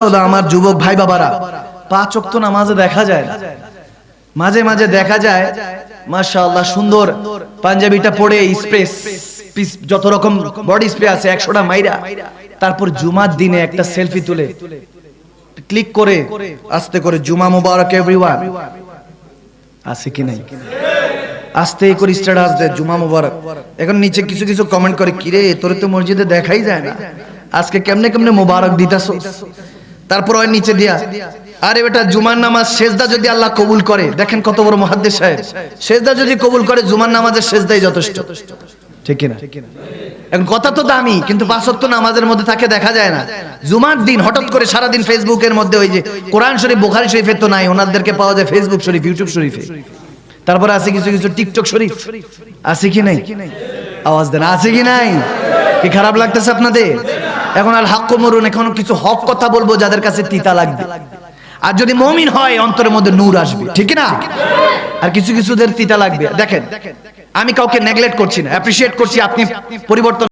আমার যুবক ভাই বাবারা, 5 ওয়াক্ত নামাজে দেখা যায় না, মাঝে মাঝে দেখা যায় মাশাআল্লাহ সুন্দর পাঞ্জাবিটা পরে স্পেস যত রকম বডি স্প্রে আছে 100টা মাইরা, তারপর জুমার দিনে একটা সেলফি তুলে ক্লিক করে আস্তে করে জুমা মুবারক এভরিওয়ান আছে কি নাই, আস্তে করে স্ট্যাটাস দেয় জুমা মুবারক। এখন নিচে কিছু কিছু কমেন্ট করে, কিরে তোরে তো মসজিদে দেখাই যায় না, আজকে কেমনে কেমনে মুবারক দিতাছো। তারপর ওই নিচে দিয়া, আরে বেটা জুমার নামাজ সেজদা যদি আল্লাহ কবুল করে, দেখেন কত বড় মুহাদ্দিস সাহেব, সেজদা যদি কবুল করে জুমার নামাজের সেজদাই যথেষ্ট, ঠিক কি না? এখন কথা তো দামি, কিন্তু 5 ওয়াক্ত নামাজের মধ্যে তাকে দেখা যায় না। জুমার দিন হঠাৎ করে সারা দিন ফেসবুকের মধ্যে ওই যে কোরআন শরীফ বুখারী শরীফে তো নাই, ওনাদেরকে পাওয়া যায় ফেসবুক শরীফ, ইউটিউব শরীফে। তারপর আছে কিছু কিছু টিকটক শরীফ, আছে কি নাই? আওয়াজ দেন, আছে কি নাই? কি খারাপ লাগতেছে আপনাদের? এখন আল হক মরুন, এখন কিছু হক কথা বলবো যাদের কাছে তিতা লাগবে, আর যদি মুমিন হয় অন্তরের মধ্যে নূর আসবে, ঠিক না? আর কিছু কিছুদের তিতা লাগবে। দেখেন, আমি কাউকে নেগলেক্ট করছি না, অ্যাপ্রিশিয়েট করছি, আপনি পরিবর্তন